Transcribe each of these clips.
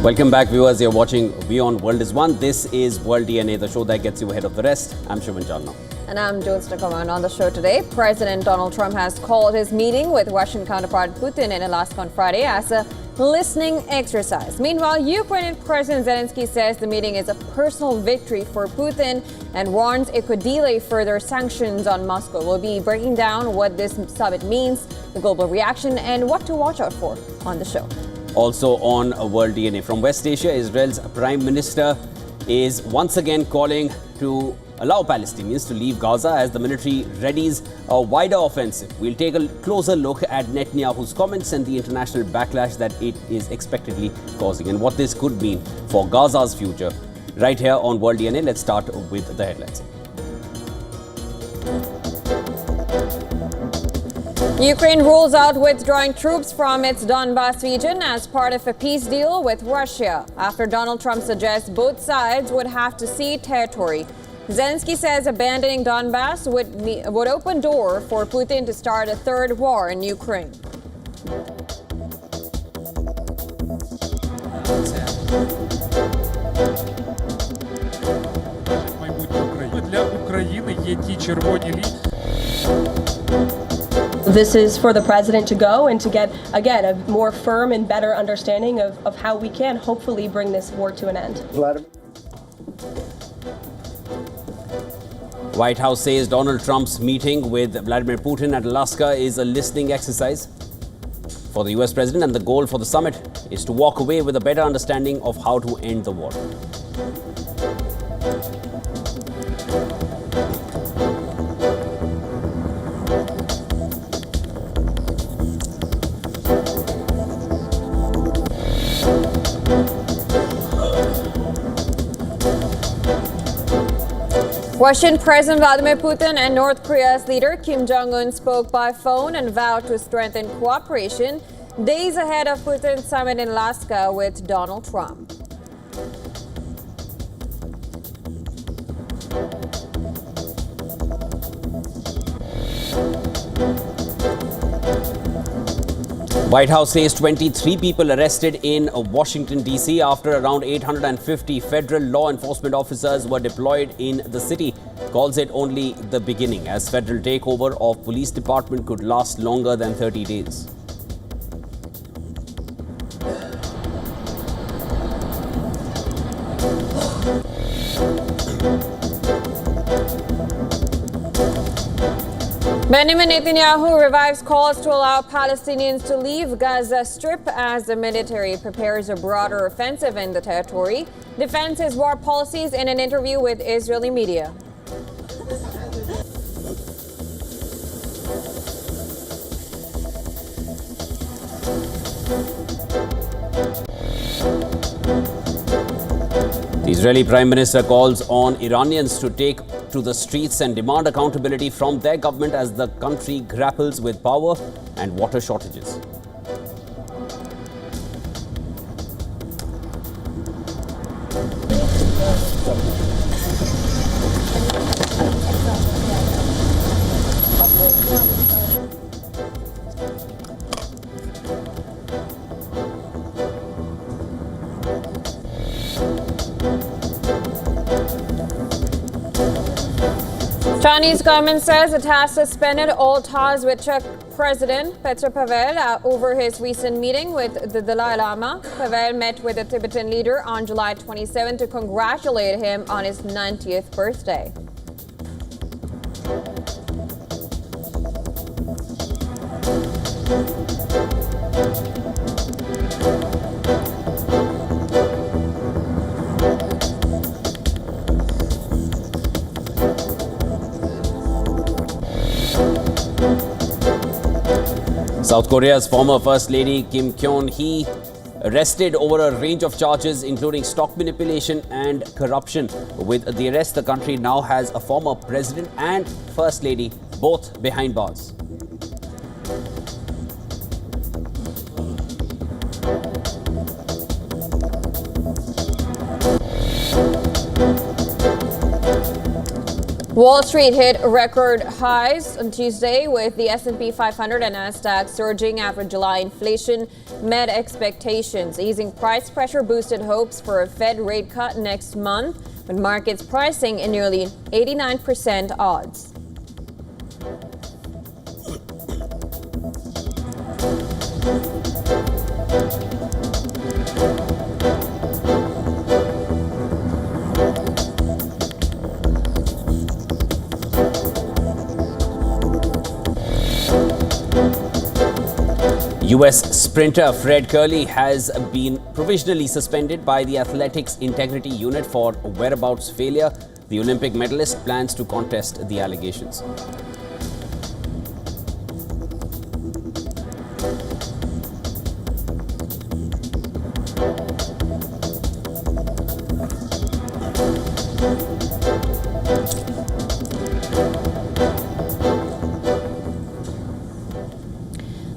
Welcome back, viewers. You're watching WION World is One. This is World DNA, the show that gets you ahead of the rest. I'm Shivan Chalna. And I'm Jones Nakaman. On the show today, President Donald Trump has called his meeting with Russian counterpart Putin in Alaska on Friday as a listening exercise. Meanwhile, Ukrainian President Zelensky says the meeting is a personal victory for Putin and warns it could delay further sanctions on Moscow. We'll be breaking down what this summit means, the global reaction, and what to watch out for on the show. Also on World DNA from West Asia, Israel's Prime Minister is once again calling to allow Palestinians to leave Gaza as the military readies a wider offensive. We'll take a closer look at Netanyahu's comments and the international backlash that it is expectedly causing and what this could mean for Gaza's future. Right here on World DNA, let's start with the headlines. Ukraine rules out withdrawing troops from its Donbas region as part of a peace deal with Russia after Donald Trump suggests both sides would have to cede territory. Zelensky says abandoning Donbas would open door for Putin to start a third war in Ukraine. This is for the president to go and to get, again, a more firm and better understanding of how we can hopefully bring this war to an end. White House says Donald Trump's meeting with Vladimir Putin at Alaska is a listening exercise for the US president, and the goal for the summit is to walk away with a better understanding of how to end the war. Russian President Vladimir Putin and North Korea's leader Kim Jong-un spoke by phone and vowed to strengthen cooperation days ahead of Putin's summit in Alaska with Donald Trump. White House says 23 people arrested in Washington, D.C. after around 850 federal law enforcement officers were deployed in the city. Calls it only the beginning, as federal takeover of police department could last longer than 30 days. Benjamin Netanyahu revives calls to allow Palestinians to leave Gaza Strip as the military prepares a broader offensive in the territory. Defends his war policies in an interview with Israeli media. The Israeli Prime Minister calls on Iranians to take to the streets and demand accountability from their government as the country grapples with power and water shortages. Chinese government says it has suspended all ties with Czech President Petr Pavel over his recent meeting with the Dalai Lama. Pavel met with the Tibetan leader on July 27 to congratulate him on his 90th birthday. South Korea's former First Lady Kim Kyun-hee arrested over a range of charges including stock manipulation and corruption. With the arrest, the country now has a former president and First Lady both behind bars. Wall Street hit record highs on Tuesday with the S&P 500 and Nasdaq surging after July inflation met expectations. Easing price pressure boosted hopes for a Fed rate cut next month, with markets pricing in nearly 89% odds. US sprinter Fred Curley has been provisionally suspended by the Athletics Integrity Unit for whereabouts failure. The Olympic medalist plans to contest the allegations.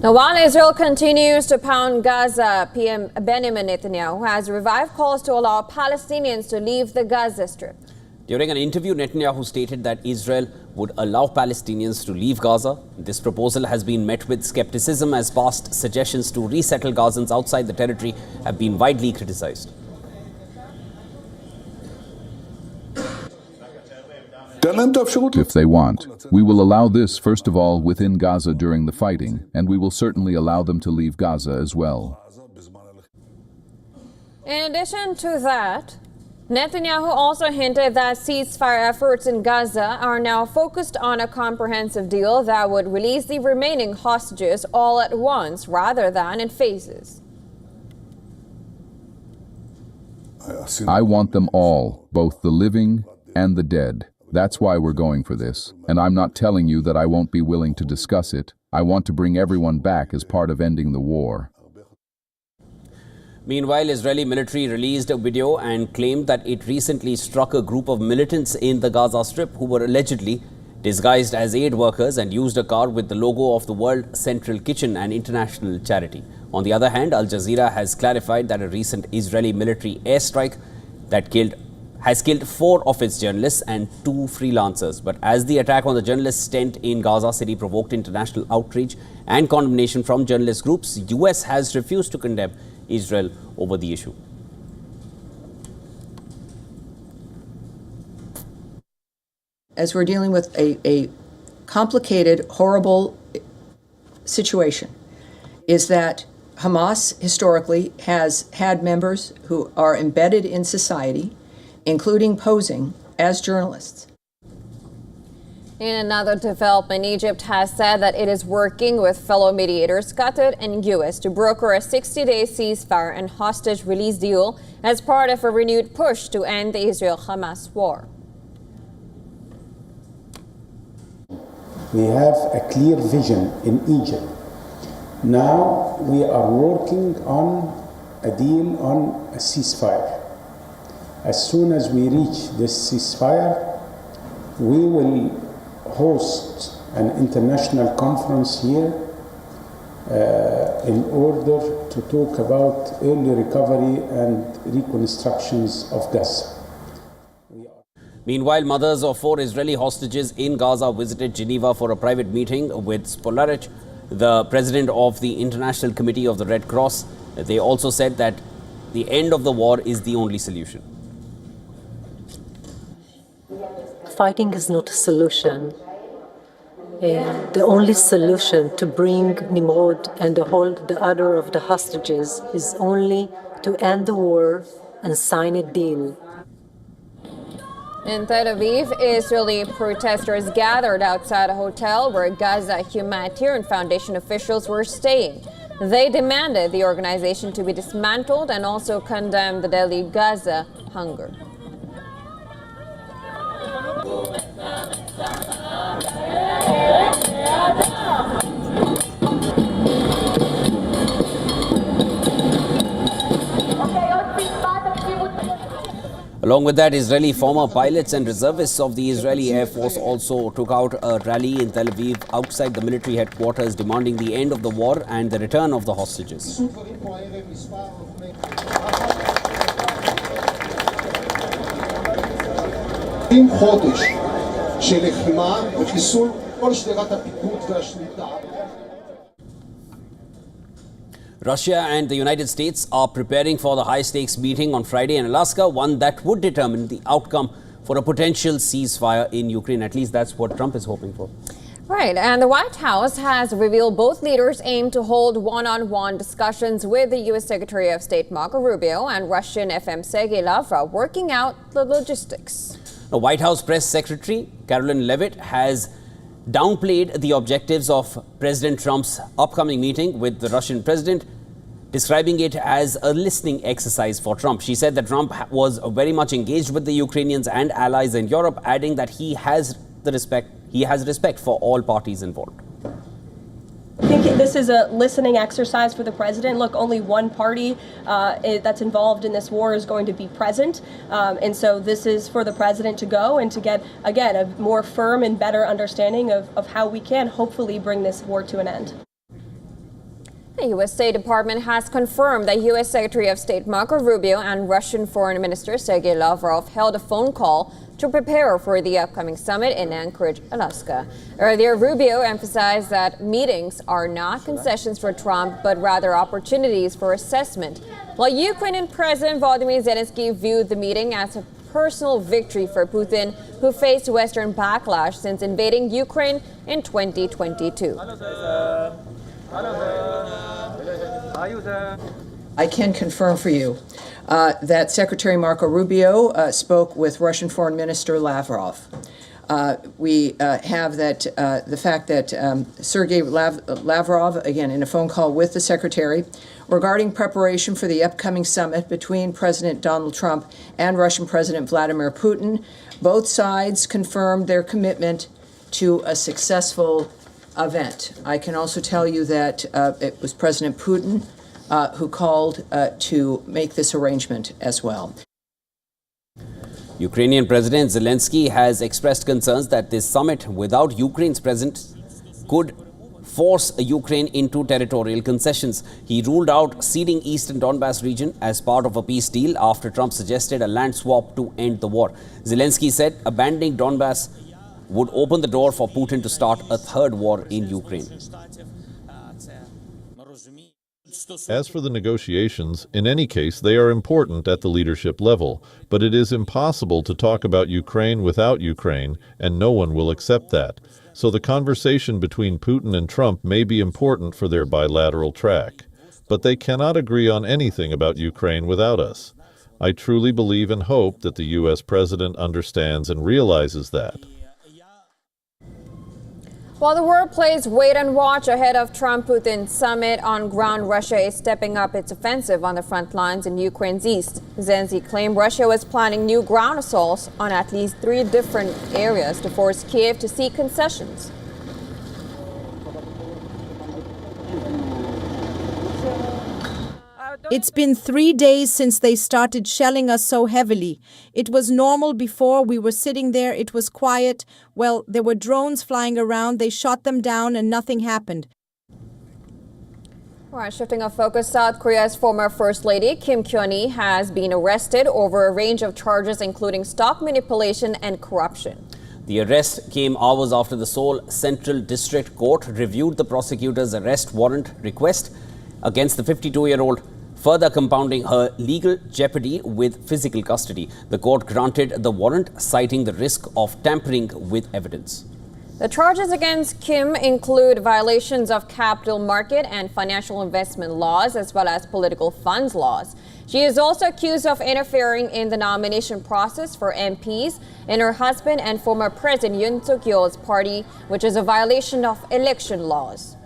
Now, while Israel continues to pound Gaza, PM Benjamin Netanyahu has revived calls to allow Palestinians to leave the Gaza Strip. During an interview, Netanyahu stated that Israel would allow Palestinians to leave Gaza. This proposal has been met with skepticism as past suggestions to resettle Gazans outside the territory have been widely criticized. If they want, we will allow this first of all within Gaza during the fighting, and we will certainly allow them to leave Gaza as well. In addition to that, Netanyahu also hinted that ceasefire efforts in Gaza are now focused on a comprehensive deal that would release the remaining hostages all at once rather than in phases. I want them all, both the living and the dead. That's why we're going for this. And I'm not telling you that I won't be willing to discuss it. I want to bring everyone back as part of ending the war. Meanwhile, Israeli military released a video and claimed that it recently struck a group of militants in the Gaza Strip who were allegedly disguised as aid workers and used a car with the logo of the World Central Kitchen, an international charity. On the other hand, Al Jazeera has clarified that a recent Israeli military airstrike that has killed 4 of its journalists and 2 freelancers. But as the attack on the journalists' tent in Gaza City provoked international outrage and condemnation from journalist groups, US has refused to condemn Israel over the issue. As we're dealing with a complicated, horrible situation, is that Hamas historically has had members who are embedded in society, including posing as journalists. In another development, Egypt has said that it is working with fellow mediators, Qatar and US, to broker a 60-day ceasefire and hostage release deal as part of a renewed push to end the Israel-Hamas war. We have a clear vision in Egypt. Now we are working on a deal on a ceasefire. As soon as we reach this ceasefire, we will host an international conference here in order to talk about early recovery and reconstructions of Gaza. Meanwhile, mothers of 4 Israeli hostages in Gaza visited Geneva for a private meeting with Spolarich, the president of the International Committee of the Red Cross. They also said that the end of the war is the only solution. Fighting is not a solution. The only solution to bring Nimrod and to hold the other of the hostages is only to end the war and sign a deal. In Tel Aviv, Israeli protesters gathered outside a hotel where Gaza Humanitarian Foundation officials were staying. They demanded the organization to be dismantled and also condemned the daily Gaza hunger. Along with that, Israeli former pilots and reservists of the Israeli Air Force also took out a rally in Tel Aviv outside the military headquarters, demanding the end of the war and the return of the hostages. חודש שלחימה וחיסול כל שדרת הפיקוד והשליטה. Russia and the United States are preparing for the high-stakes meeting on Friday in Alaska, one that would determine the outcome for a potential ceasefire in Ukraine. At least that's what Trump is hoping for. Right, and the White House has revealed both leaders aim to hold one-on-one discussions with the U.S. Secretary of State Marco Rubio and Russian FM Sergei Lavrov, working out the logistics. The White House Press Secretary Caroline Leavitt has downplayed the objectives of President Trump's upcoming meeting with the Russian president, describing it as a listening exercise for Trump. She said that Trump was very much engaged with the Ukrainians and allies in Europe, adding that he has respect for all parties involved. I think this is a listening exercise for the president. Look, only one party that's involved in this war is going to be present. And so this is for the president to go and to get, again, a more firm and better understanding of how we can hopefully bring this war to an end. The U.S. State Department has confirmed that U.S. Secretary of State Marco Rubio and Russian Foreign Minister Sergei Lavrov held a phone call to prepare for the upcoming summit in Anchorage, Alaska. Earlier, Rubio emphasized that meetings are not concessions for Trump, but rather opportunities for assessment, while Ukrainian President Volodymyr Zelensky viewed the meeting as a personal victory for Putin, who faced Western backlash since invading Ukraine in 2022. I can confirm for you that Secretary Marco Rubio spoke with Russian Foreign Minister Lavrov. We have that the fact that Sergei Lavrov, again, in a phone call with the Secretary, regarding preparation for the upcoming summit between President Donald Trump and Russian President Vladimir Putin, both sides confirmed their commitment to a successful event. I can also tell you that it was President Putin who called to make this arrangement as well. Ukrainian President Zelensky has expressed concerns that this summit without Ukraine's presence could force Ukraine into territorial concessions. He ruled out ceding eastern Donbas region as part of a peace deal after Trump suggested a land swap to end the war. Zelensky said abandoning Donbas would open the door for Putin to start a third war in Ukraine. As for the negotiations, in any case, they are important at the leadership level, but it is impossible to talk about Ukraine without Ukraine, and no one will accept that. So the conversation between Putin and Trump may be important for their bilateral track, but they cannot agree on anything about Ukraine without us. I truly believe and hope that the U.S. president understands and realizes that. While the world plays wait and watch ahead of Trump-Putin summit on ground, Russia is stepping up its offensive on the front lines in Ukraine's east. Zelensky claimed Russia was planning new ground assaults on at least 3 different areas to force Kiev to seek concessions. It's been 3 days since they started shelling us so heavily. It was normal before. We were sitting there. It was quiet. Well, there were drones flying around. They shot them down and nothing happened. All right, shifting our focus, South Korea's former First Lady Kim Kyung-hee has been arrested over a range of charges, including stock manipulation and corruption. The arrest came hours after the Seoul Central District Court reviewed the prosecutor's arrest warrant request against the 52-year-old, further compounding her legal jeopardy with physical custody. The court granted the warrant, citing the risk of tampering with evidence. The charges against Kim include violations of capital market and financial investment laws, as well as political funds laws. She is also accused of interfering in the nomination process for MPs in her husband and former President Yoon Suk-yeol's party, which is a violation of election laws.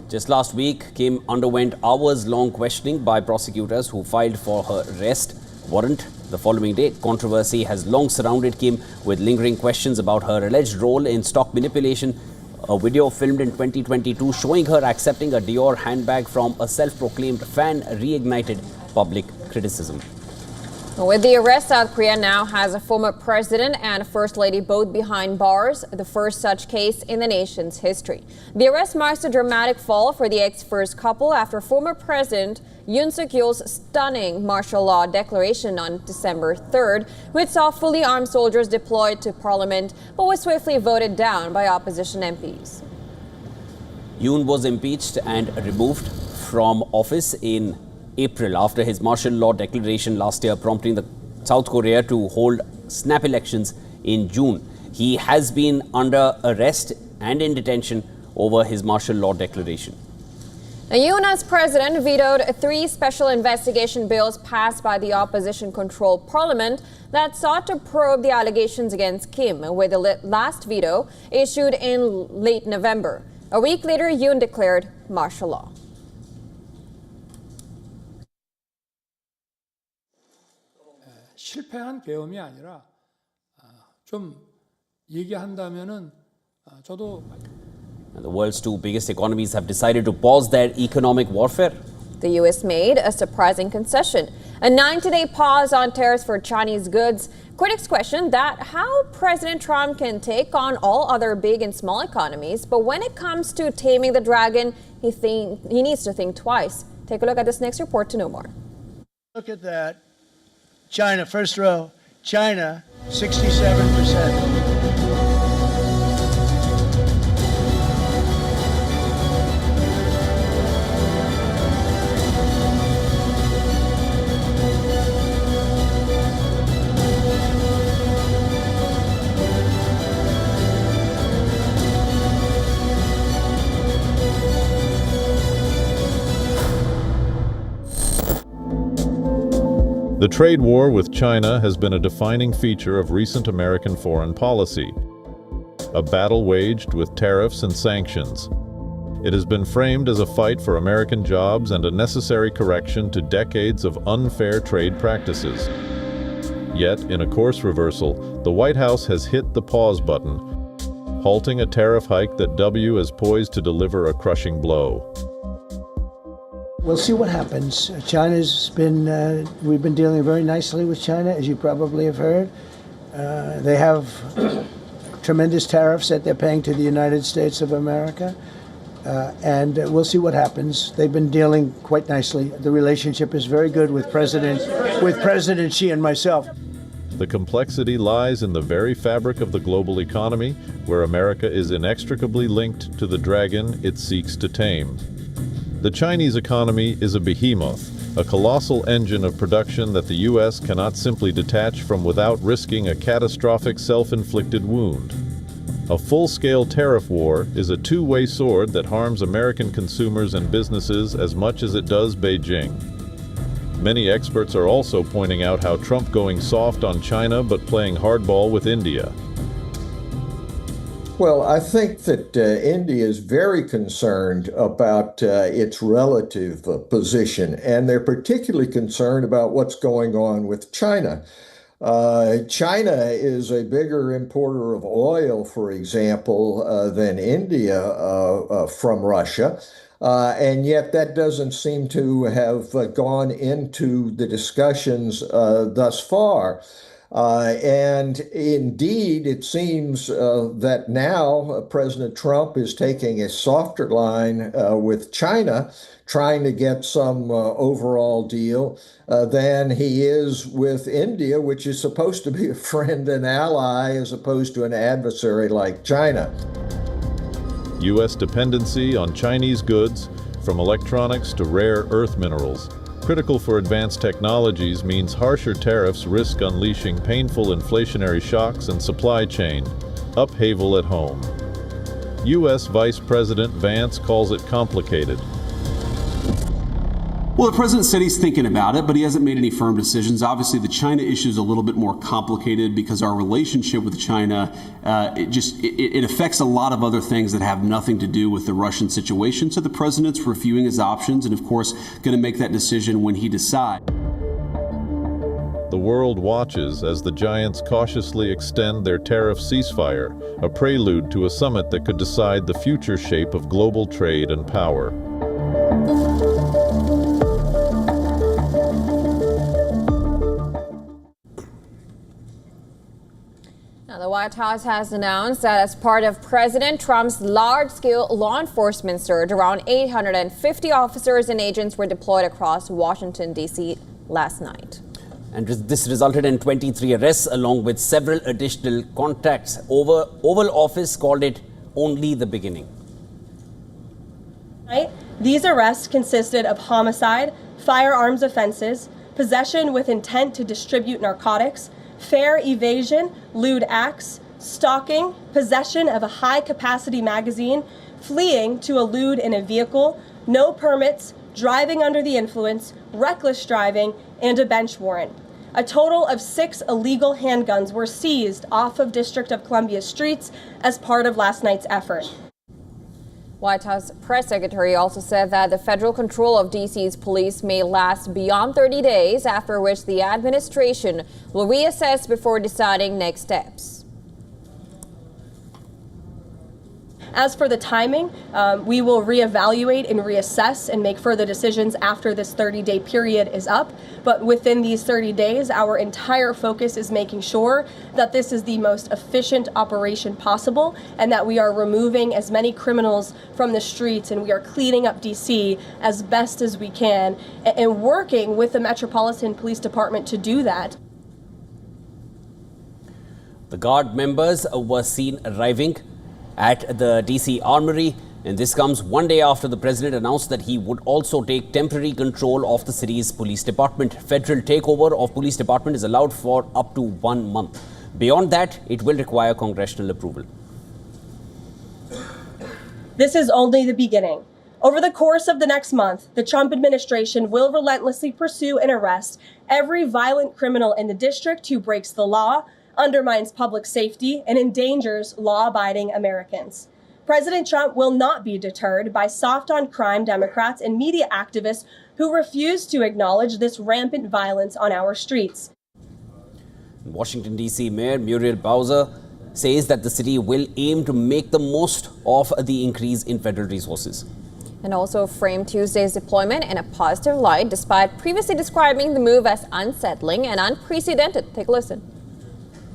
Just last week, Kim underwent hours-long questioning by prosecutors who filed for her arrest warrant the following day. Controversy has long surrounded Kim, with lingering questions about her alleged role in stock manipulation. A video filmed in 2022 showing her accepting a Dior handbag from a self-proclaimed fan reignited public criticism. With the arrest, South Korea now has a former president and first lady both behind bars, the first such case in the nation's history. The arrest marks a dramatic fall for the ex-first couple after former President Yoon Suk-yeol's stunning martial law declaration on December 3rd, which saw fully armed soldiers deployed to parliament but was swiftly voted down by opposition MPs. Yoon was impeached and removed from office in April after his martial law declaration last year, prompting the South Korea to hold snap elections in June. He has been under arrest and in detention over his martial law declaration. Now, Yoon, as president, vetoed 3 special investigation bills passed by the opposition-controlled parliament that sought to probe the allegations against Kim, with the last veto issued in late November. A week later, Yoon declared martial law. 실패한 계엄이 아니라 좀 얘기한다면은 저도. The world's 2 biggest economies have decided to pause their economic warfare. The U.S. made a surprising concession, a 90-day pause on tariffs for Chinese goods. Critics question that how President Trump can take on all other big and small economies, but when it comes to taming the dragon, he needs to think twice. Take a look at this next report to know more. Look at that. China, first row. China, 67%. The trade war with China has been a defining feature of recent American foreign policy, a battle waged with tariffs and sanctions. It has been framed as a fight for American jobs and a necessary correction to decades of unfair trade practices. Yet, in a course reversal, the White House has hit the pause button, halting a tariff hike that W is poised to deliver a crushing blow. We'll see what happens. We've been dealing very nicely with China, as you probably have heard. They have tremendous tariffs that they're paying to the United States of America. And we'll see what happens. They've been dealing quite nicely. The relationship is very good with President Xi and myself. The complexity lies in the very fabric of the global economy, where America is inextricably linked to the dragon it seeks to tame. The Chinese economy is a behemoth, a colossal engine of production that the U.S. cannot simply detach from without risking a catastrophic self-inflicted wound. A full-scale tariff war is a two-way sword that harms American consumers and businesses as much as it does Beijing. Many experts are also pointing out how Trump going soft on China but playing hardball with India. Well, I think that India is very concerned about its relative position, and they're particularly concerned about what's going on with China. China is a bigger importer of oil, for example, than India from Russia. And yet that doesn't seem to have gone into the discussions thus far. And indeed, it seems that now President Trump is taking a softer line with China, trying to get some overall deal than he is with India, which is supposed to be a friend and ally as opposed to an adversary like China. U.S. dependency on Chinese goods, from electronics to rare earth minerals, critical for advanced technologies, means harsher tariffs risk unleashing painful inflationary shocks and supply chain upheaval at home. U.S. Vice President Vance calls it complicated. Well, the president said he's thinking about it, but he hasn't made any firm decisions. Obviously, the China issue is a little bit more complicated because our relationship with China, it affects a lot of other things that have nothing to do with the Russian situation. So the president's reviewing his options and, of course, going to make that decision when he decides. The world watches as the giants cautiously extend their tariff ceasefire, a prelude to a summit that could decide the future shape of global trade and power. The White House has announced that as part of President Trump's large-scale law enforcement surge, around 850 officers and agents were deployed across Washington, D.C. last night. And this resulted in 23 arrests along with several additional contacts. Oval Office called it only the beginning. These arrests consisted of homicide, firearms offenses, possession with intent to distribute narcotics, fare evasion, lewd acts, stalking, possession of a high-capacity magazine, fleeing to elude in a vehicle, no permits, driving under the influence, reckless driving, and a bench warrant. A total of 6 illegal handguns were seized off of District of Columbia streets as part of last night's effort. White House press secretary also said that the federal control of D.C.'s police may last beyond 30 days, after which the administration will reassess before deciding next steps. As for the timing, we will reevaluate and reassess and make further decisions after this 30-day period is up. But within these 30 days, our entire focus is making sure that this is the most efficient operation possible and that we are removing as many criminals from the streets and we are cleaning up D.C. as best as we can and working with the Metropolitan Police Department to do that. The Guard members were seen arriving at the DC Armory, and this comes one day after the president announced that he would also take temporary control of the city's police department. Federal takeover of police department is allowed for up to 1 month. Beyond that, it will require congressional approval. This is only the beginning. Over the course of the next month, the Trump administration will relentlessly pursue and arrest every violent criminal in the district who breaks the law, undermines public safety, and endangers law-abiding Americans. President Trump will not be deterred by soft-on-crime Democrats and media activists who refuse to acknowledge this rampant violence on our streets. Washington, D.C. Mayor Muriel Bowser says that the city will aim to make the most of the increase in federal resources. And also framed Tuesday's deployment in a positive light, despite previously describing the move as unsettling and unprecedented. Take a listen.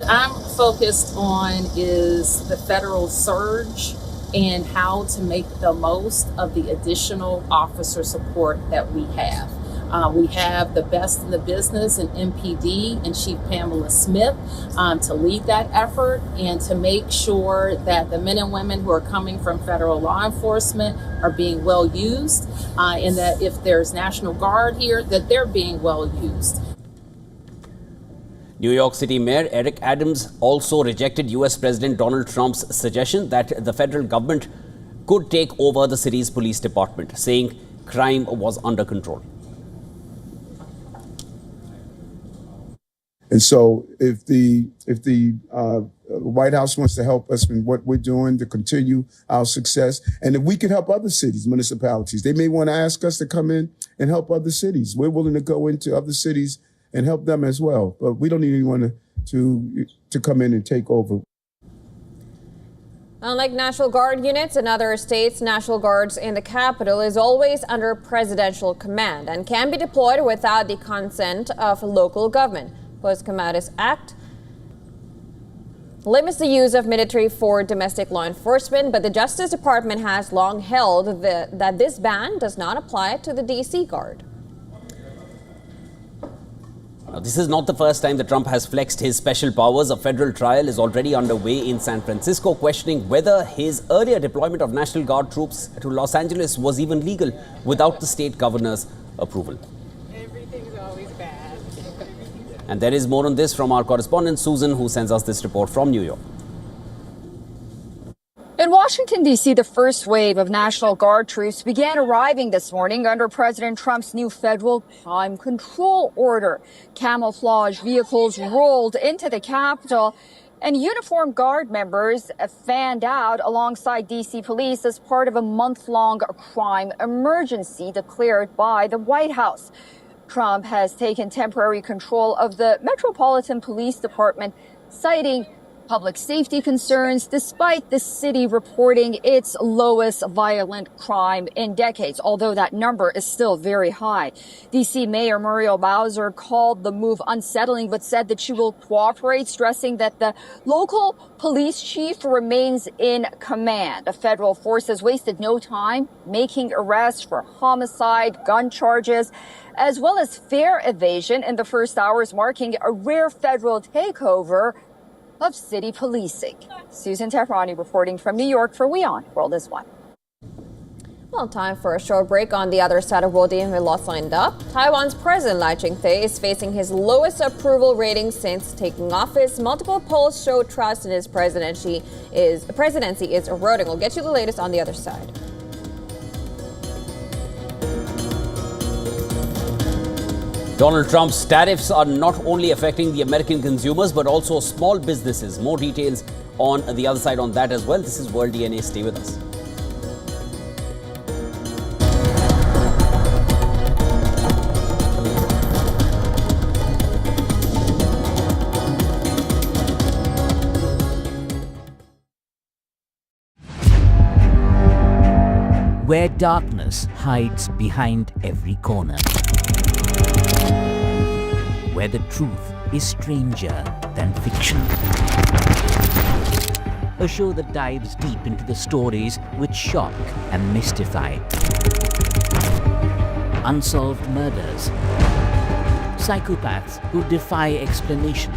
I'm focused on is the federal surge and how to make the most of the additional officer support that we have. We have the best in the business in MPD and Chief Pamela Smith to lead that effort and to make sure that the men and women who are coming from federal law enforcement are being well used, and that if there's National Guard here, that they're being well used. New York City Mayor Eric Adams also rejected U.S. President Donald Trump's suggestion that the federal government could take over the city's police department, saying crime was under control. And so if the White House wants to help us in what we're doing to continue our success, and if we can help other cities, municipalities, they may want to ask us to come in and help other cities. We're willing to go into other cities and help them as well. But we don't need anyone to come in and take over. Unlike National Guard units in other states, National Guards in the capital is always under presidential command and can be deployed without the consent of local government. Post-Commodus Act limits the use of military for domestic law enforcement, but the Justice Department has long held that this ban does not apply to the D.C. Guard. Now, this is not the first time that Trump has flexed his special powers. A federal trial is already underway in San Francisco, questioning whether his earlier deployment of National Guard troops to Los Angeles was even legal without the state governor's approval. Everything's always bad. And there is more on this from our correspondent Susan, who sends us this report from New York. In Washington, D.C., the first wave of National Guard troops began arriving this morning under President Trump's new federal crime control order. Camouflage vehicles rolled into the Capitol, and uniformed Guard members fanned out alongside D.C. police as part of a month-long crime emergency declared by the White House. Trump has taken temporary control of the Metropolitan Police Department, citing public safety concerns, despite the city reporting its lowest violent crime in decades, although that number is still very high. D.C. Mayor Muriel Bowser called the move unsettling, but said that she will cooperate, stressing that the local police chief remains in command. The federal forces wasted no time making arrests for homicide, gun charges, as well as fare evasion in the first hours, marking a rare federal takeover of city policing. Susan Tehrani reporting from New York for WION World is One. Well, time for a short break. On the other side of World with lots lined up. Taiwan's President Lai Ching-te is facing his lowest approval rating since taking office. Multiple polls show trust in his presidency is eroding. We'll get you the latest on the other side. Donald Trump's tariffs are not only affecting the American consumers, but also small businesses. More details on the other side on that as well. This is World DNA. Stay with us. Where darkness hides behind every corner. Where the truth is stranger than fiction. A show that dives deep into the stories which shock and mystify. Unsolved murders. Psychopaths who defy explanation.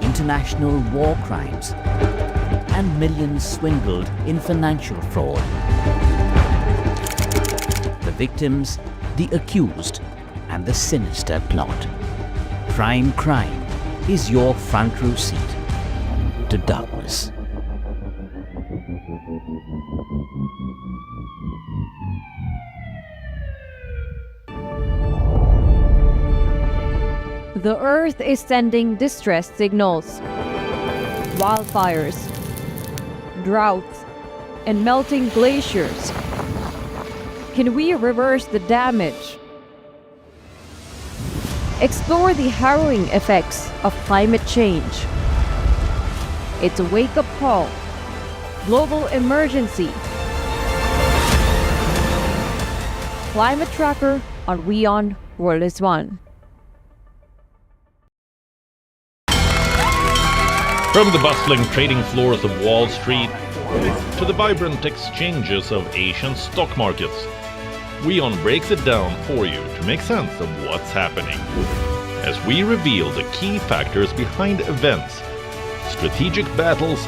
International war crimes. And millions swindled in financial fraud. The victims, the accused, and the sinister plot. Prime Crime is your front row seat to darkness. The Earth is sending distress signals. Wildfires, droughts, and melting glaciers. Can we reverse the damage? Explore the harrowing effects of climate change. It's a wake-up call. Global emergency. Climate Tracker on WION World is One. From the bustling trading floors of Wall Street to the vibrant exchanges of Asian stock markets, WION breaks it down for you to make sense of what's happening. As we reveal the key factors behind events, strategic battles,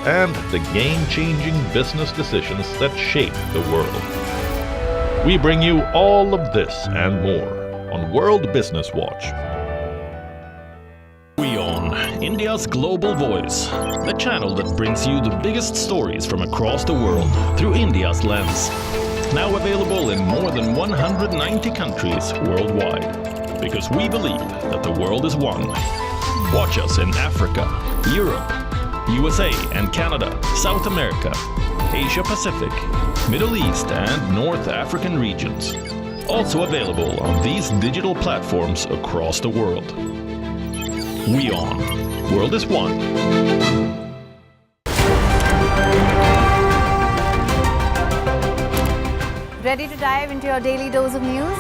and the game-changing business decisions that shape the world. We bring you all of this and more on World Business Watch. WION, India's global voice, the channel that brings you the biggest stories from across the world through India's lens. Now available in more than 190 countries worldwide. Because we believe that the world is one. Watch us in Africa, Europe, USA and Canada, South America, Asia Pacific, Middle East and North African regions. Also available on these digital platforms across the world. WION. World is One. Ready to dive into your daily dose of news?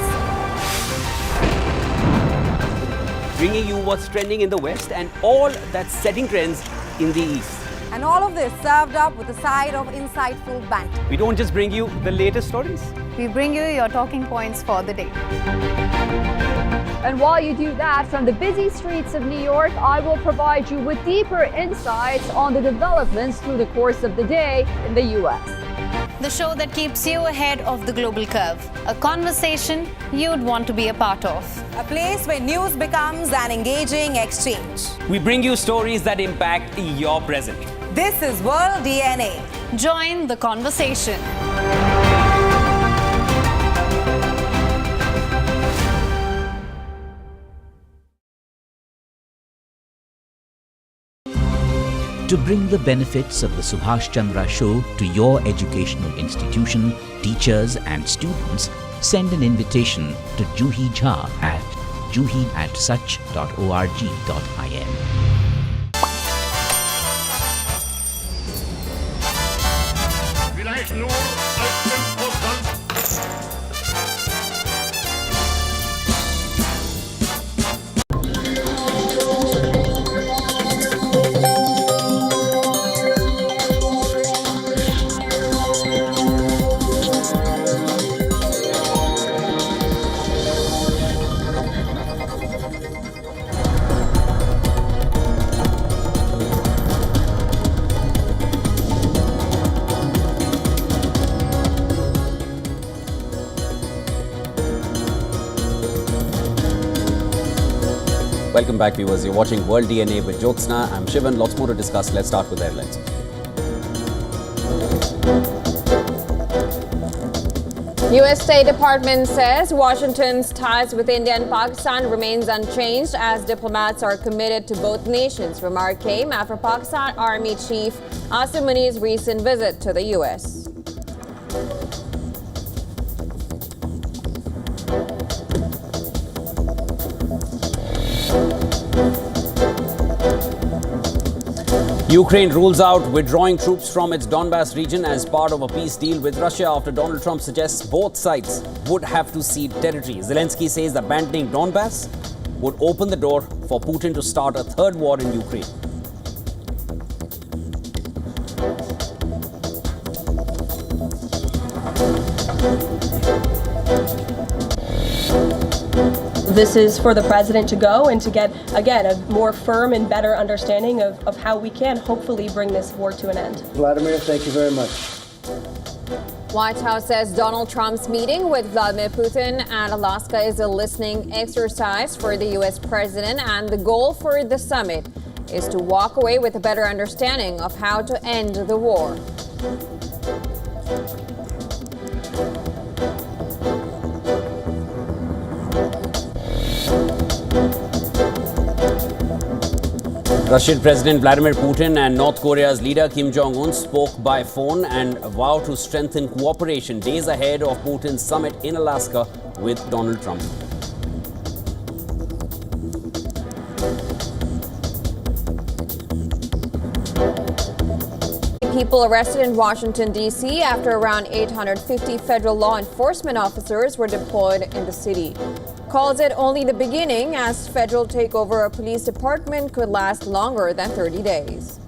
Bringing you what's trending in the West and all that's setting trends in the East. And all of this served up with a side of insightful banter. We don't just bring you the latest stories. We bring you your talking points for the day. And while you do that, from the busy streets of New York, I will provide you with deeper insights on the developments through the course of the day in the U.S. The show that keeps you ahead of the global curve. A conversation you'd want to be a part of. A place where news becomes an engaging exchange. We bring you stories that impact your present. This is World DNA. Join the conversation. To bring the benefits of the Subhash Chandra Show to your educational institution, teachers and students, send an invitation to Juhi Jha at juhi@such.org.in. Welcome back, viewers. You're watching World DNA with Jyotsna. I'm Shivan. Lots more to discuss. Let's start with headlines. U.S. State Department says Washington's ties with India and Pakistan remains unchanged as diplomats are committed to both nations. Remark came after Pakistan Army Chief Asim Muni's recent visit to the U.S. Ukraine rules out withdrawing troops from its Donbas region as part of a peace deal with Russia after Donald Trump suggests both sides would have to cede territory. Zelensky says abandoning Donbas would open the door for Putin to start a third war in Ukraine. This is for the president to go and to get, again, a more firm and better understanding of how we can hopefully bring this war to an end. Vladimir, thank you very much. White House says Donald Trump's meeting with Vladimir Putin and Alaska is a listening exercise for the U.S. president, and the goal for the summit is to walk away with a better understanding of how to end the war. Russian President Vladimir Putin and North Korea's leader Kim Jong-un spoke by phone and vowed to strengthen cooperation days ahead of Putin's summit in Alaska with Donald Trump. People arrested in Washington, D.C. after around 850 federal law enforcement officers were deployed in the city. Calls it only the beginning, as federal takeover of police department could last longer than 30 days.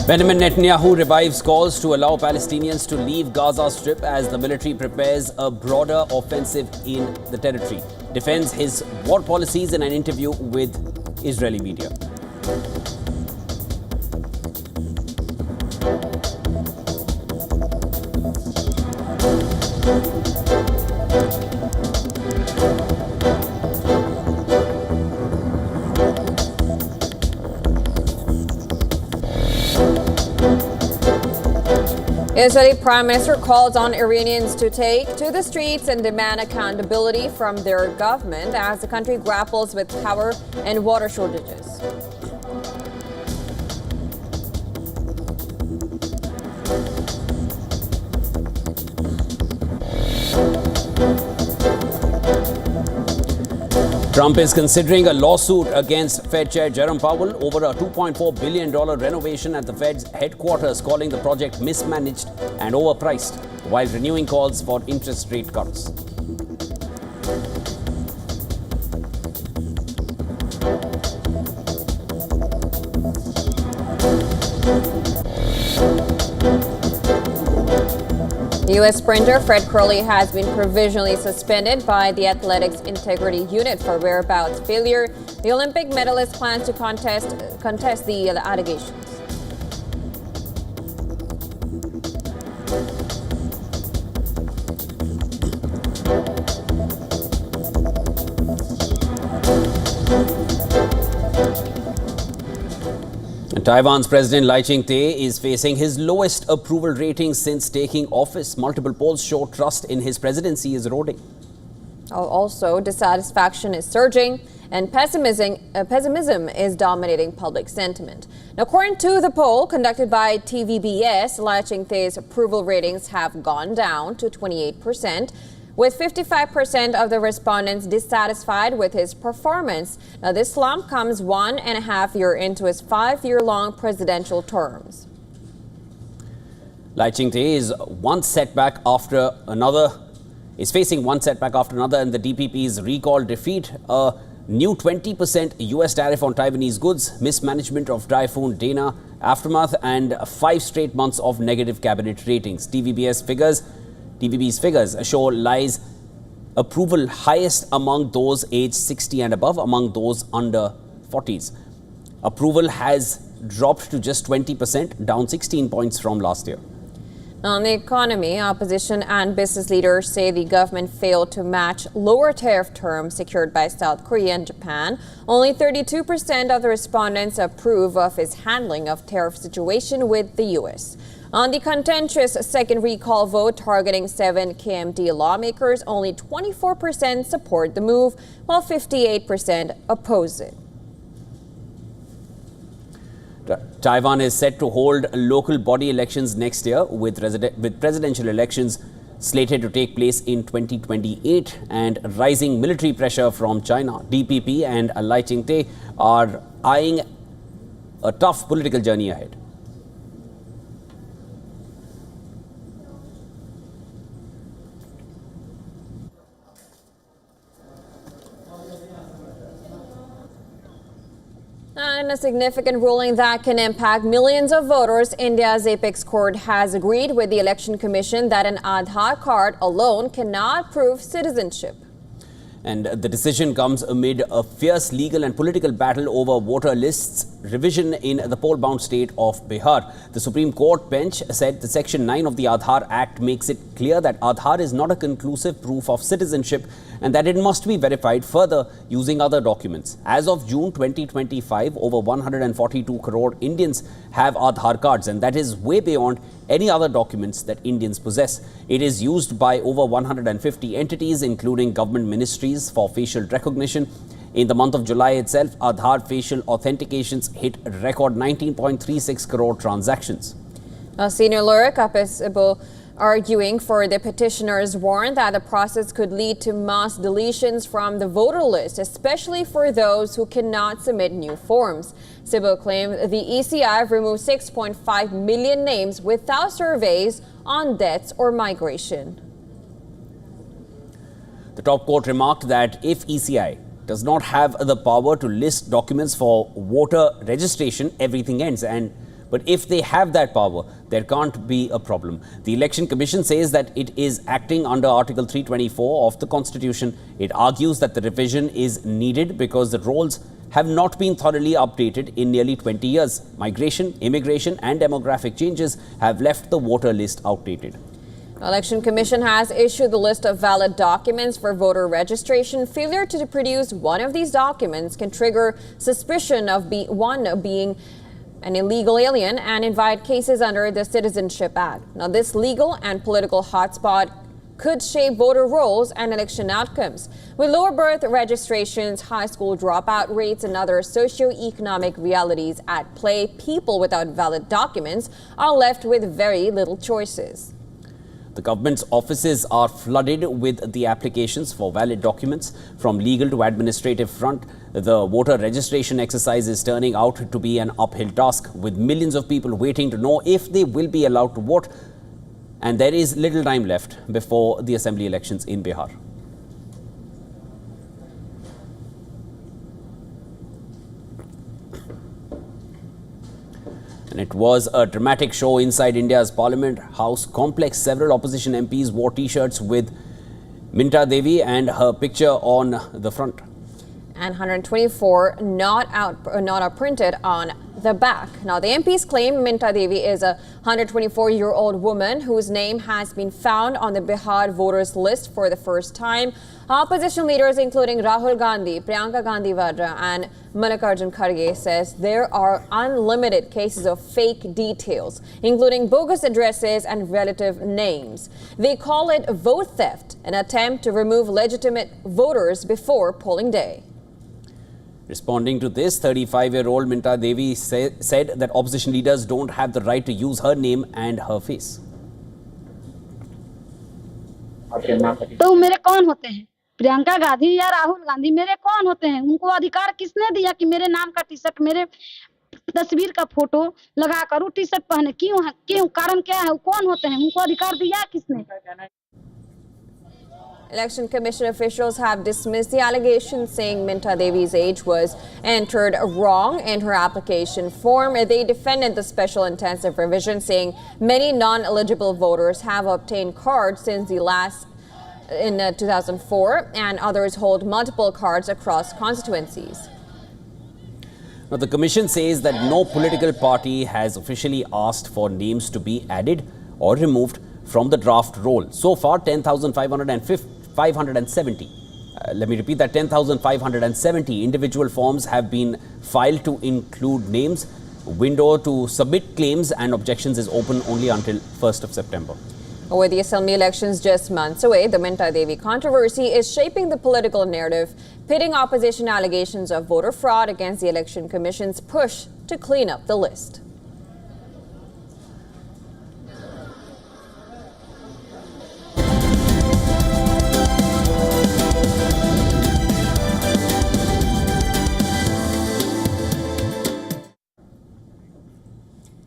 Benjamin Netanyahu revives calls to allow Palestinians to leave Gaza Strip as the military prepares a broader offensive in the territory. Defends his war policies in an interview with Israeli media. Israeli Prime Minister calls on Iranians to take to the streets and demand accountability from their government as the country grapples with power and water shortages. Trump is considering a lawsuit against Fed Chair Jerome Powell over a $2.4 billion renovation at the Fed's headquarters, calling the project mismanaged and overpriced, while renewing calls for interest rate cuts. U.S. sprinter Fred Curley has been provisionally suspended by the Athletics Integrity Unit for whereabouts failure. The Olympic medalist plans to contest the allegations. Taiwan's President Lai Ching-te is facing his lowest approval rating since taking office. Multiple polls show trust in his presidency is eroding. Also, dissatisfaction is surging and pessimism is dominating public sentiment. Now, according to the poll conducted by TVBS, Lai Ching-te's approval ratings have gone down to 28%. With 55% of the respondents dissatisfied with his performance. Now, this slump comes 1.5 years into his 5-year-long presidential terms. Lai Ching-te is facing one setback after another in the DPP's recall defeat. A new 20% U.S. tariff on Taiwanese goods, mismanagement of Typhoon Dana aftermath, and 5 straight months of negative cabinet ratings. TVB's figures show Lai's approval highest among those aged 60 and above, among those under 40s. Approval has dropped to just 20%, down 16 points from last year. On the economy, opposition and business leaders say the government failed to match lower tariff terms secured by South Korea and Japan. Only 32% of the respondents approve of his handling of tariff situation with the U.S. On the contentious second recall vote targeting 7 KMT lawmakers, only 24% support the move, while 58% oppose it. Taiwan is set to hold local body elections next year, with presidential elections slated to take place in 2028 and rising military pressure from China. DPP and Lai Ching-te are eyeing a tough political journey ahead. And a significant ruling that can impact millions of voters, India's apex court has agreed with the Election Commission that an Aadhaar card alone cannot prove citizenship. And the decision comes amid a fierce legal and political battle over voter lists revision in the poll-bound state of Bihar. The Supreme Court bench said that Section 9 of the Aadhaar Act makes it clear that Aadhaar is not a conclusive proof of citizenship and that it must be verified further using other documents. As of June 2025, over 142 crore Indians have Aadhaar cards, and that is way beyond any other documents that Indians possess. It is used by over 150 entities, including government ministries, for facial recognition. In the month of July itself, Aadhaar facial authentications hit a record 19.36 crore transactions. A senior lawyer, Kapis Ibu, arguing for the petitioners, warned that the process could lead to mass deletions from the voter list, especially for those who cannot submit new forms. Sibu claimed the ECI removed 6.5 million names without surveys on deaths or migration. The top court remarked that if ECI does not have the power to list documents for voter registration, everything ends. But if they have that power, there can't be a problem. The Election Commission says that it is acting under Article 324 of the Constitution. It argues that the revision is needed because the roles have not been thoroughly updated in nearly 20 years. Migration, immigration and demographic changes have left the voter list outdated. Election Commission has issued the list of valid documents for voter registration. Failure to produce one of these documents can trigger suspicion of one being an illegal alien and invite cases under the Citizenship Act. Now, this legal and political hotspot could shape voter rolls and election outcomes. With lower birth registrations, high school dropout rates, and other socio-economic realities at play, people without valid documents are left with very little choices. The government's offices are flooded with the applications for valid documents. From legal to administrative front, the voter registration exercise is turning out to be an uphill task, with millions of people waiting to know if they will be allowed to vote. And there is little time left before the assembly elections in Bihar. And it was a dramatic show inside India's Parliament House complex. Several opposition MPs wore T-shirts with Minta Devi and her picture on the front. And 124 not printed on the back. Now, the MPs claim Minta Devi is a 124-year-old woman whose name has been found on the Bihar voters list for the first time. Opposition leaders including Rahul Gandhi, Priyanka Gandhi Vadra and Mallikarjun Kharge says there are unlimited cases of fake details, including bogus addresses and relative names. They call it vote theft, an attempt to remove legitimate voters before polling day. Responding to this, 35-year-old Minta Devi said that opposition leaders don't have the right to use her name and her face. तो मेरे कौन होते हैं? प्रियंका गांधी या राहुल गांधी मेरे कौन होते हैं? उनको अधिकार किसने दिया कि मेरे नाम का टी शर्ट, मेरे तस्वीर का फोटो लगा कर टी शर्ट पहने? क्यों कारण क्या है? कौन होते हैं? उनको अधिकार दिया किसने? Election Commission officials have dismissed the allegation, saying Minta Devi's age was entered wrong in her application form. They defended the special intensive revision, saying many non-eligible voters have obtained cards since the last in 2004, and others hold multiple cards across constituencies. Now, the Commission says that no political party has officially asked for names to be added or removed from the draft roll. So far, 10,570. Let me repeat that, 10,570 individual forms have been filed to include names. Window to submit claims and objections is open only until 1st of September. With the Assembly elections just months away, the Minta Devi controversy is shaping the political narrative, pitting opposition allegations of voter fraud against the Election Commission's push to clean up the list.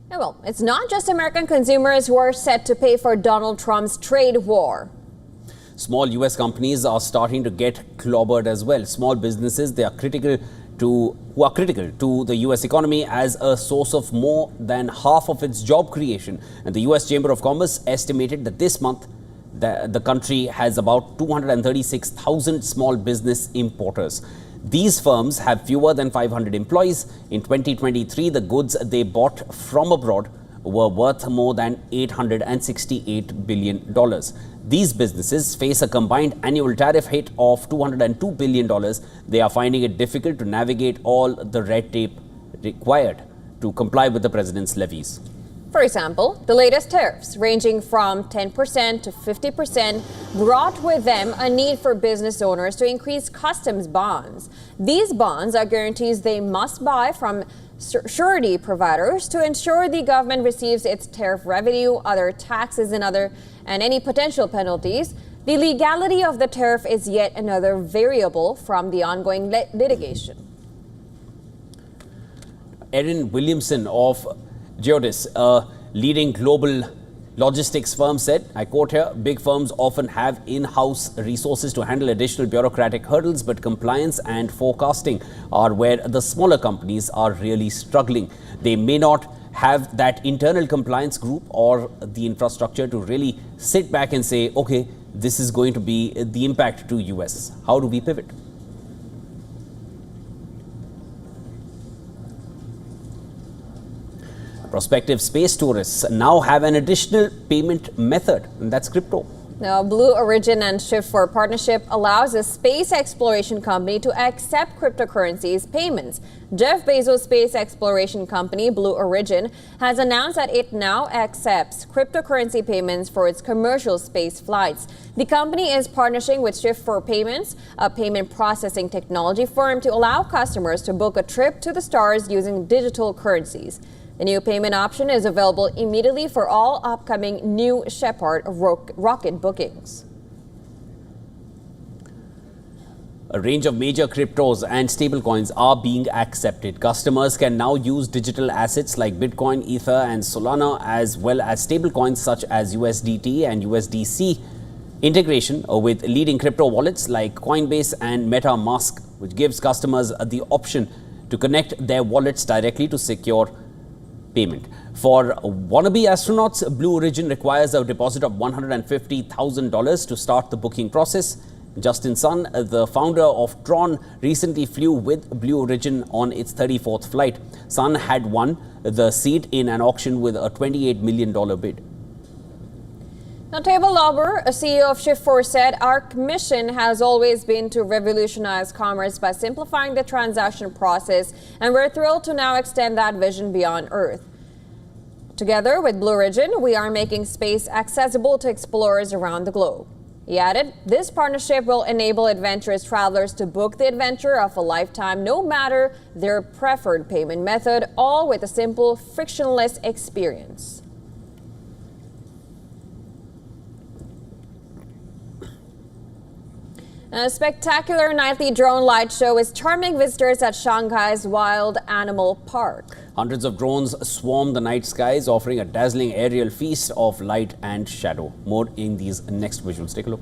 Well, it's not just American consumers who are set to pay for Donald Trump's trade war. Small U.S. companies are starting to get clobbered as well. Small businesses, who are critical to the U.S. economy as a source of more than half of its job creation. And the U.S. Chamber of Commerce estimated that this month the country has about 236,000 small business importers. These firms have fewer than 500 employees. In 2023, the goods they bought from abroad were worth more than $868 billion. These businesses face a combined annual tariff hit of $202 billion. They are finding it difficult to navigate all the red tape required to comply with the president's levies. For example, the latest tariffs, ranging from 10% to 50%, brought with them a need for business owners to increase customs bonds. These bonds are guarantees they must buy from surety providers to ensure the government receives its tariff revenue, other taxes, and any potential penalties. The legality of the tariff is yet another variable from the ongoing litigation. Erin Williamson of Geodis, a leading global logistics firm, said, I quote here, big firms often have in-house resources to handle additional bureaucratic hurdles, but compliance and forecasting are where the smaller companies are really struggling. They may not have that internal compliance group or the infrastructure to really sit back and say, okay, this is going to be the impact to US. How do we pivot? Prospective space tourists now have an additional payment method, and that's crypto. Now, Blue Origin and Shift4 partnership allows a space exploration company to accept cryptocurrencies payments. Jeff Bezos' space exploration company, Blue Origin, has announced that it now accepts cryptocurrency payments for its commercial space flights. The company is partnering with Shift4 Payments, a payment processing technology firm, to allow customers to book a trip to the stars using digital currencies. The new payment option is available immediately for all upcoming New Shepard rocket bookings. A range of major cryptos and stablecoins are being accepted. Customers can now use digital assets like Bitcoin, Ether, and Solana, as well as stablecoins such as USDT and USDC. Integration with leading crypto wallets like Coinbase and MetaMask, which gives customers the option to connect their wallets directly to secure payment. For wannabe astronauts, Blue Origin requires a deposit of $150,000 to start the booking process. Justin Sun, the founder of Tron, recently flew with Blue Origin on its 34th flight. Sun had won the seat in an auction with a $28 million bid. Now, Table Lauber, a CEO of Shift4, said, our mission has always been to revolutionize commerce by simplifying the transaction process, and we're thrilled to now extend that vision beyond Earth. Together with Blue Origin, we are making space accessible to explorers around the globe. He added, this partnership will enable adventurous travelers to book the adventure of a lifetime, no matter their preferred payment method, all with a simple, frictionless experience. A spectacular nightly drone light show is charming visitors at Shanghai's Wild Animal Park. Hundreds of drones swarm the night skies, offering a dazzling aerial feast of light and shadow. More in these next visuals. Take a look.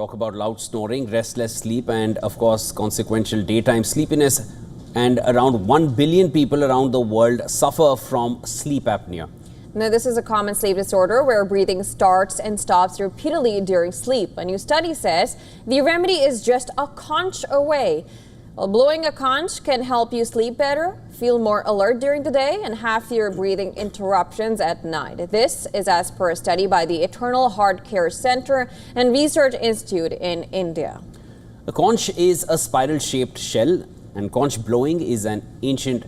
talk about loud snoring, restless sleep, and of course, consequential daytime sleepiness. And around 1 billion people around the world suffer from sleep apnea. Now, this is a common sleep disorder where breathing starts and stops repeatedly during sleep. A new study says the remedy is just a conch away. Well, blowing a conch can help you sleep better, feel more alert during the day, and have fewer breathing interruptions at night. This is as per a study by the Eternal Heart Care Center and Research Institute in India. A conch is a spiral-shaped shell, and conch blowing is an ancient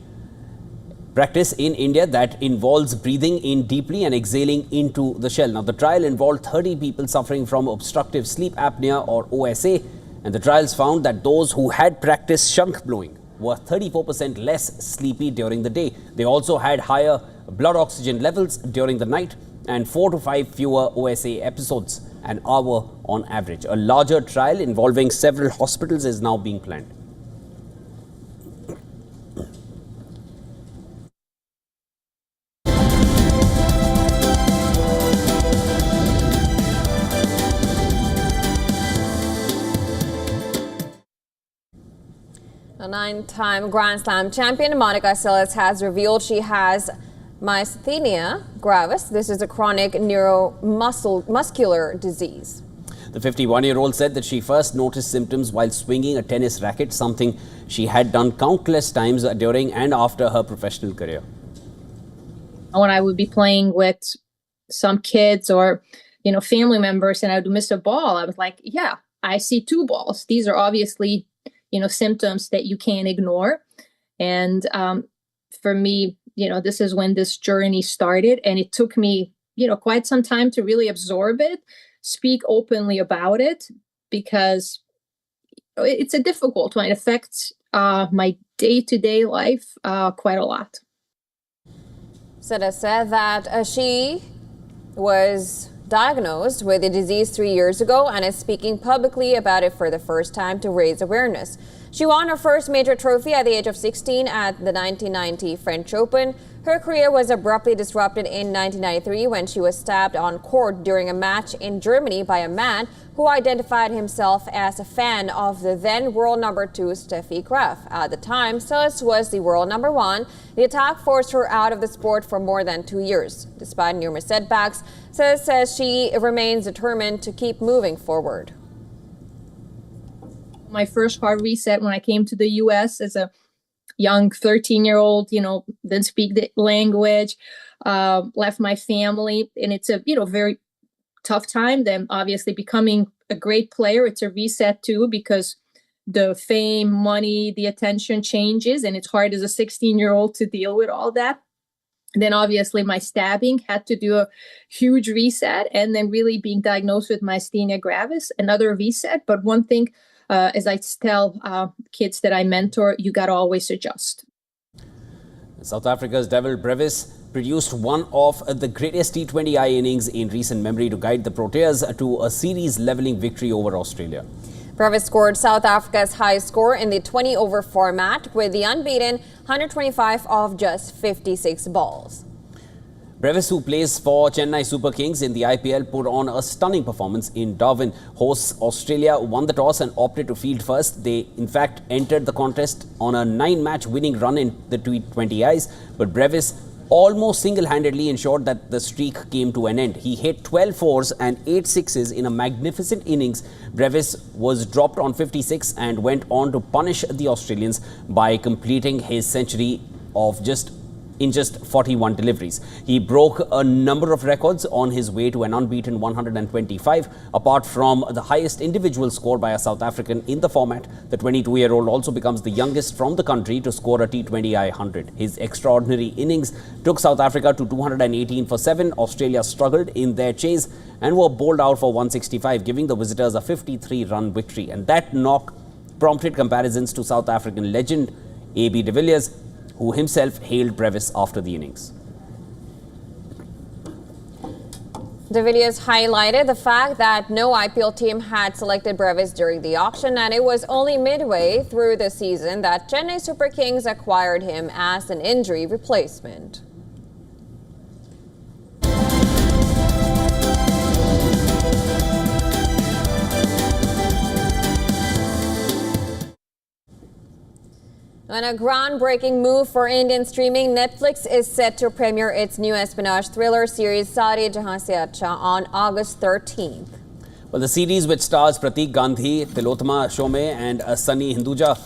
practice in India that involves breathing in deeply and exhaling into the shell. Now, the trial involved 30 people suffering from obstructive sleep apnea or OSA, and the trials found that those who had practiced shunk blowing were 34% less sleepy during the day. They also had higher blood oxygen levels during the night and 4 to 5 fewer OSA episodes an hour on average. A larger trial involving several hospitals is now being planned. A 9-time Grand Slam champion Monica Seles has revealed she has myasthenia gravis. This is a chronic neuromuscular disease. The 51-year-old said that she first noticed symptoms while swinging a tennis racket, something she had done countless times during and after her professional career. When I would be playing with some kids or, family members and I would miss a ball, I was like, yeah, I see 2 balls. These are obviously symptoms that you can't ignore. And for me, this is when this journey started. And it took me, quite some time to really absorb it, speak openly about it, because it's a difficult one. It affects my day-to-day life quite a lot. Seda said that she was diagnosed with the disease 3 years ago and is speaking publicly about it for the first time to raise awareness. She won her first major trophy at the age of 16 at the 1990 French Open. Her career was abruptly disrupted in 1993 when she was stabbed on court during a match in Germany by a man who identified himself as a fan of the then world number 2 Steffi Graf. At the time, Seles was the world number 1. The attack forced her out of the sport for more than 2 years. Despite numerous setbacks, Seles says she remains determined to keep moving forward. My first hard reset when I came to the U.S. as a young 13-year-old, didn't speak the language, left my family. And it's a, very tough time. Then obviously becoming a great player, it's a reset too, because the fame, money, the attention changes. And it's hard as a 16-year-old to deal with all that. And then obviously my stabbing had to do a huge reset. And then really being diagnosed with myasthenia gravis, another reset. But one thing, as I tell kids that I mentor, you got to always adjust. South Africa's Devil Brevis produced one of the greatest T20I innings in recent memory to guide the Proteas to a series-leveling victory over Australia. Brevis scored South Africa's highest score in the 20-over format with the unbeaten 125 off just 56 balls. Brevis, who plays for Chennai Super Kings in the IPL, put on a stunning performance in Darwin. Hosts Australia won the toss and opted to field first. They, in fact, entered the contest on a 9-match winning run in the T20Is, but Brevis almost single-handedly ensured that the streak came to an end. He hit 12 fours and 8 sixes in a magnificent innings. Brevis was dropped on 56 and went on to punish the Australians by completing his century of just 41 deliveries. He broke a number of records on his way to an unbeaten 125. Apart from the highest individual score by a South African in the format, the 22-year-old also becomes the youngest from the country to score a T20I 100. His extraordinary innings took South Africa to 218 for 7. Australia struggled in their chase and were bowled out for 165, giving the visitors a 53-run victory. And that knock prompted comparisons to South African legend A.B. de Villiers, who himself hailed Brevis after the innings. De Villiers highlighted the fact that no IPL team had selected Brevis during the auction, and it was only midway through the season that Chennai Super Kings acquired him as an injury replacement. And a groundbreaking move for Indian streaming, Netflix is set to premiere its new espionage thriller series Saare Jahan Se Acha on August 13th. Well, the series, which stars Pratik Gandhi, Tilotma Shome and Sunny Hinduja,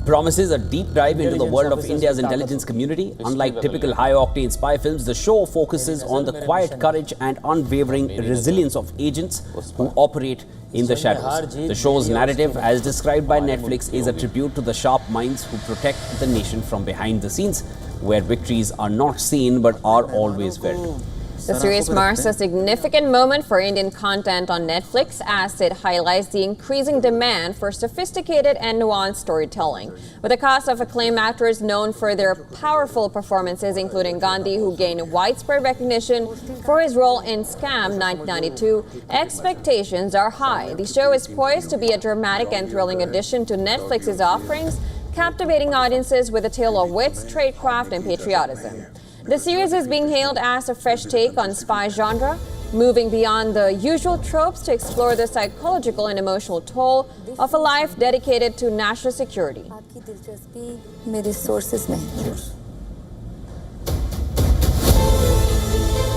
promises a deep dive into the world of India's intelligence community. Unlike typical high-octane spy films, the show focuses on the quiet courage and unwavering resilience of agents who operate in the shadows. The show's narrative, as described by Netflix, is a tribute to the sharp minds who protect the nation from behind the scenes, where victories are not seen but are always felt. The series marks a significant moment for Indian content on Netflix as it highlights the increasing demand for sophisticated and nuanced storytelling. With a cast of acclaimed actors known for their powerful performances, including Gandhi, who gained widespread recognition for his role in Scam 1992, expectations are high. The show is poised to be a dramatic and thrilling addition to Netflix's offerings, captivating audiences with a tale of wits, tradecraft, and patriotism. The series is being hailed as a fresh take on spy genre, moving beyond the usual tropes to explore the psychological and emotional toll of a life dedicated to national security.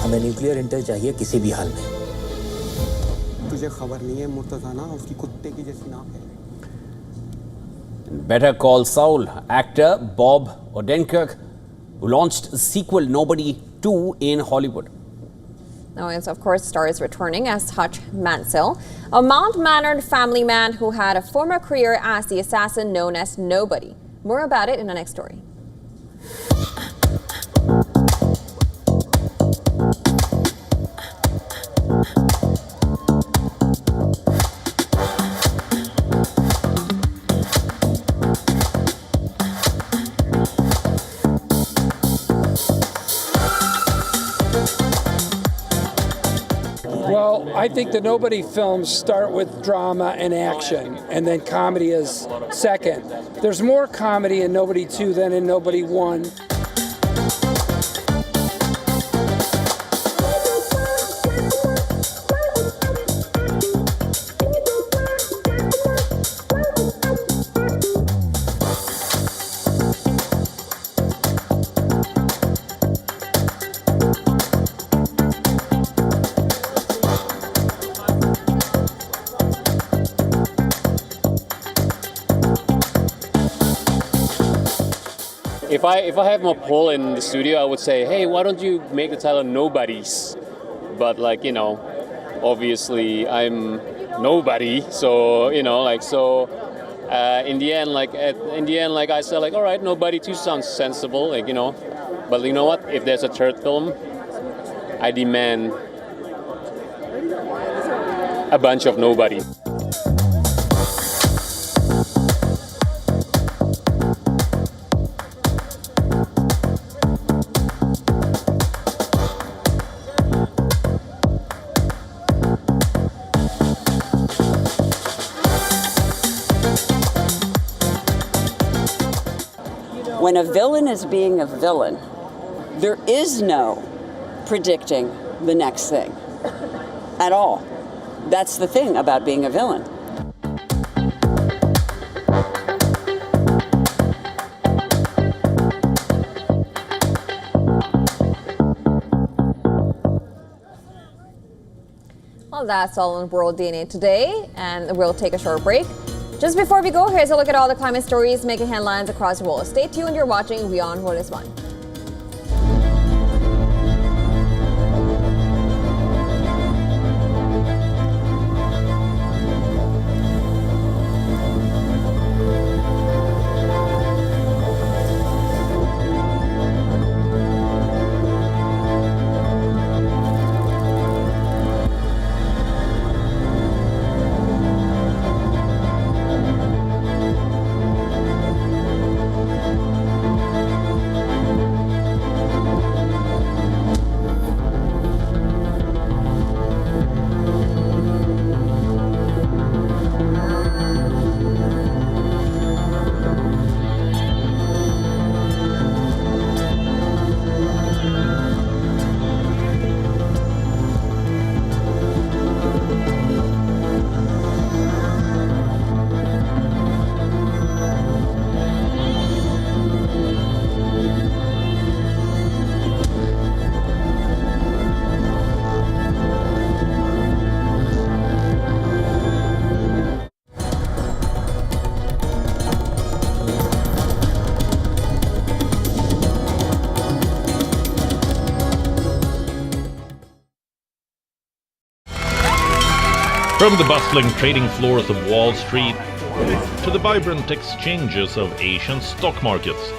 हमें nuclear Intel चाहिए किसी भी हाल में। तुझे खबर नहीं है मुर्तज़ा ना उसकी कुत्ते की जैसी नाक है। Better Call Saul actor Bob Odenkirk, who launched sequel Nobody 2 in Hollywood. Now, it of course stars returning as Hutch Mansell, a mild-mannered family man who had a former career as the assassin known as Nobody. More about it in the next story. Well, I think the Nobody films start with drama and action, and then comedy is second. There's more comedy in Nobody 2 than in Nobody 1. If I have my poll in the studio, I would say, hey, why don't you make the title Nobodies? But like, you know, obviously I'm nobody, so you know, like so. In the end, I said, like, all right, Nobody 2 sounds sensible, like, you know. But you know what? If there's a third film, I demand a bunch of nobody. When a villain is being a villain, there is no predicting the next thing at all. That's the thing about being a villain. Well, that's all on World DNA today, and we'll take a short break. Just before we go, here's a look at all the climate stories making headlines across the world. Stay tuned, you're watching WION The World. From the bustling trading floors of Wall Street to the vibrant exchanges of Asian stock markets,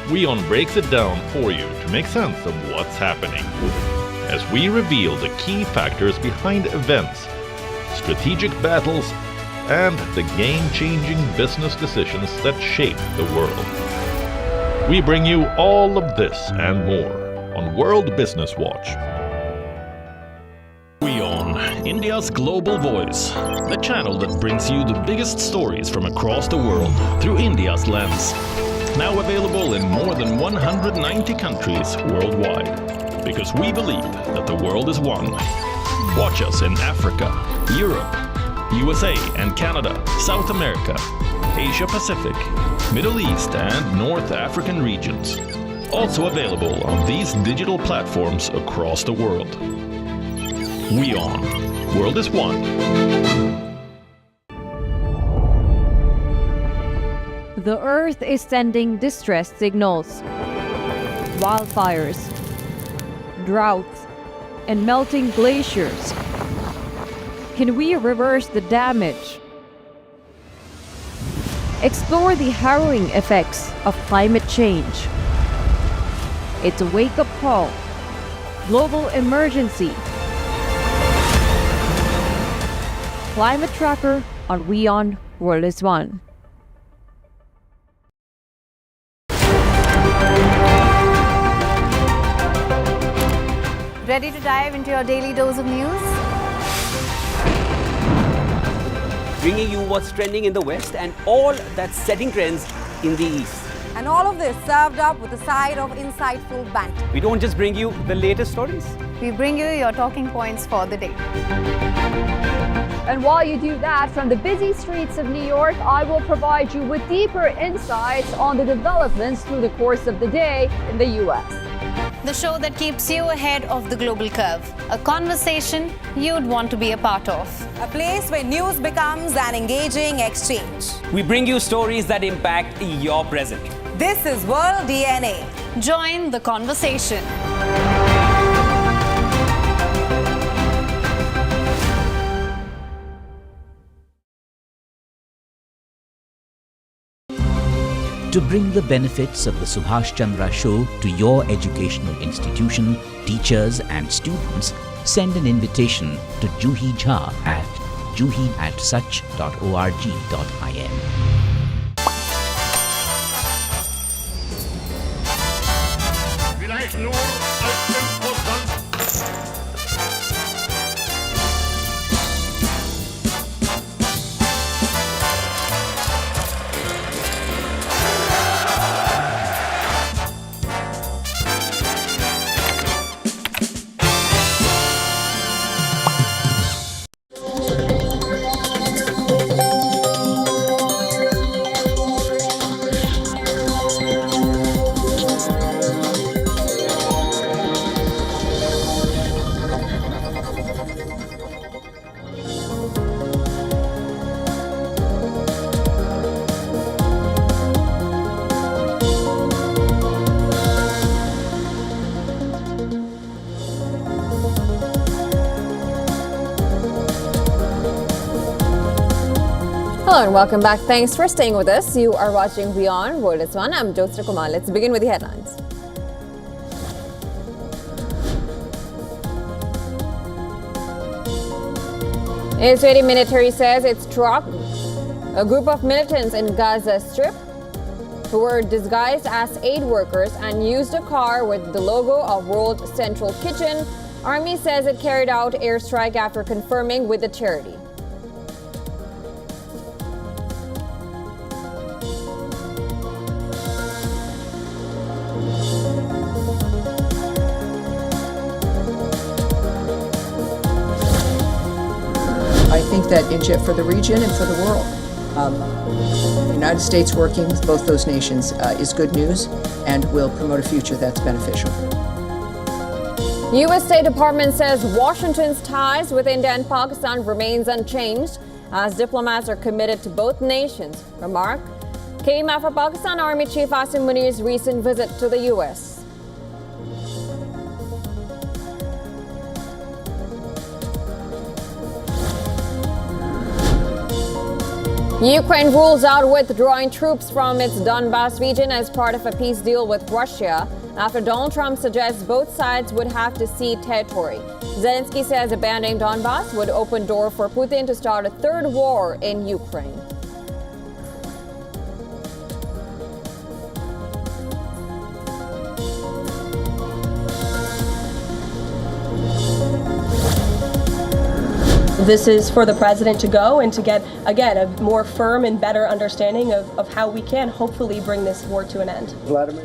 WION breaks it down for you to make sense of what's happening, as we reveal the key factors behind events, strategic battles, and the game-changing business decisions that shape the world. We bring you all of this and more on World Business Watch. WION, India's global voice, the channel that brings you the biggest stories from across the world through India's lens. Now available in more than 190 countries worldwide. Because we believe that the world is one. Watch us in Africa, Europe, USA and Canada, South America, Asia Pacific, Middle East and North African regions. Also available on these digital platforms across the world. WION. World is one. The Earth is sending distress signals. Wildfires, droughts, and melting glaciers. Can we reverse the damage? Explore the harrowing effects of climate change. It's a wake-up call. Global emergency. Climate Tracker on WION World is One. Ready to dive into your daily dose of news? Bringing you what's trending in the West and all that's setting trends in the East. And all of this served up with a side of insightful banter. We don't just bring you the latest stories. We bring you your talking points for the day. And while you do that, from the busy streets of New York, I will provide you with deeper insights on the developments through the course of the day in the U.S. The show that keeps you ahead of the global curve. A conversation you'd want to be a part of. A place where news becomes an engaging exchange. We bring you stories that impact your present. This is World DNA. Join the conversation. To bring the benefits of the Subhash Chandra Show to your educational institution, teachers and students, send an invitation to Juhi Jha at juhi@such.org.in. Hello and welcome back. Thanks for staying with us. You are watching WION World is One. I'm Jyotsna Kumar. Let's begin with the headlines. Israeli military says it's dropped a group of militants in Gaza Strip who were disguised as aid workers and used a car with the logo of World Central Kitchen. Army says it carried out airstrike after confirming with the charity. I think that for the region and for the world, the United States working with both those nations is good news and will promote a future that's beneficial. U.S. State Department says Washington's ties with India and Pakistan remains unchanged as diplomats are committed to both nations. Remark came after Pakistan Army Chief Asim Munir's recent visit to the U.S. Ukraine rules out withdrawing troops from its Donbas region as part of a peace deal with Russia after Donald Trump suggests both sides would have to cede territory. Zelensky says abandoning Donbas would open door for Putin to start a third war in Ukraine. This is for the president to go and to get, again, a more firm and better understanding of how we can hopefully bring this war to an end. Vladimir?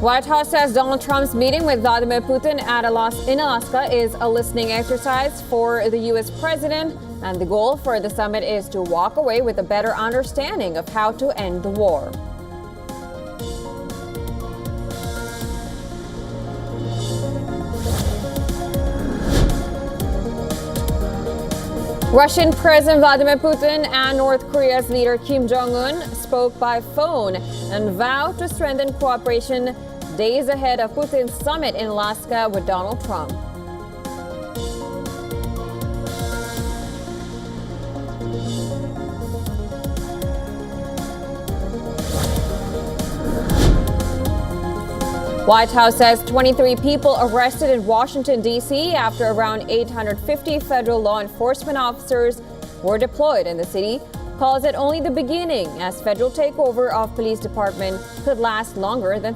White House says Donald Trump's meeting with Vladimir Putin in Alaska is a listening exercise for the U.S. president, and the goal for the summit is to walk away with a better understanding of how to end the war. Russian President Vladimir Putin and North Korea's leader Kim Jong-un spoke by phone and vowed to strengthen cooperation days ahead of Putin's summit in Alaska with Donald Trump. White House says 23 people arrested in Washington, D.C. after around 850 federal law enforcement officers were deployed in the city, calls it only the beginning as federal takeover of police department could last longer than 30